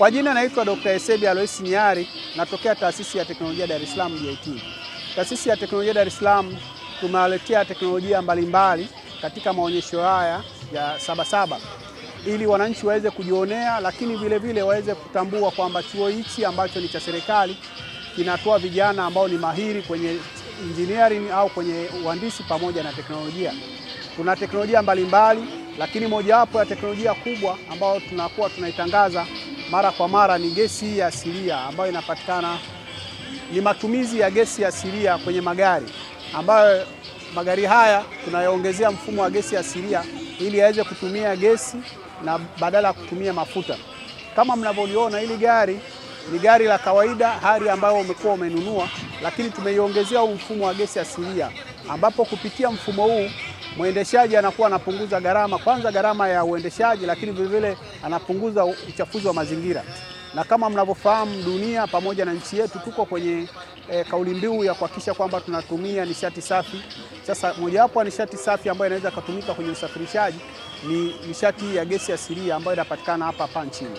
Kwa jina naitwa Dr. Esebi Alois Nyari, natokea Taasisi ya Teknolojia Dar es Salaam JIT. Taasisi ya Teknolojia Dar es Salaam tumewaletea teknolojia mbalimbali katika maonyesho haya ya Sabasaba ili wananchi waweze kujionea, lakini vile vile waweze kutambua kwamba chuo hichi ambacho ni cha serikali kinatoa vijana ambao ni mahiri kwenye engineering au kwenye uhandisi pamoja na teknolojia. Kuna teknolojia mbalimbali, lakini mojawapo ya teknolojia kubwa ambayo tunakuwa tunaitangaza mara kwa mara ni gesi ya asilia ambayo inapatikana, ni matumizi ya gesi ya asilia kwenye magari, ambayo magari haya tunayaongezea mfumo wa gesi asilia ili yaweze kutumia gesi na badala ya kutumia mafuta. Kama mnavyoliona, hili gari ni gari la kawaida hali ambayo umekuwa umenunua, lakini tumeiongezea mfumo wa gesi asilia, ambapo kupitia mfumo huu mwendeshaji anakuwa anapunguza gharama, kwanza gharama ya uendeshaji, lakini vile vile anapunguza uchafuzi wa mazingira. Na kama mnavyofahamu, dunia pamoja na nchi yetu tuko kwenye kauli mbiu ya kuhakikisha kwamba tunatumia nishati safi. Sasa mojawapo ya nishati safi ambayo inaweza kutumika kwenye usafirishaji ni nishati ya gesi asilia ambayo inapatikana hapa nchini.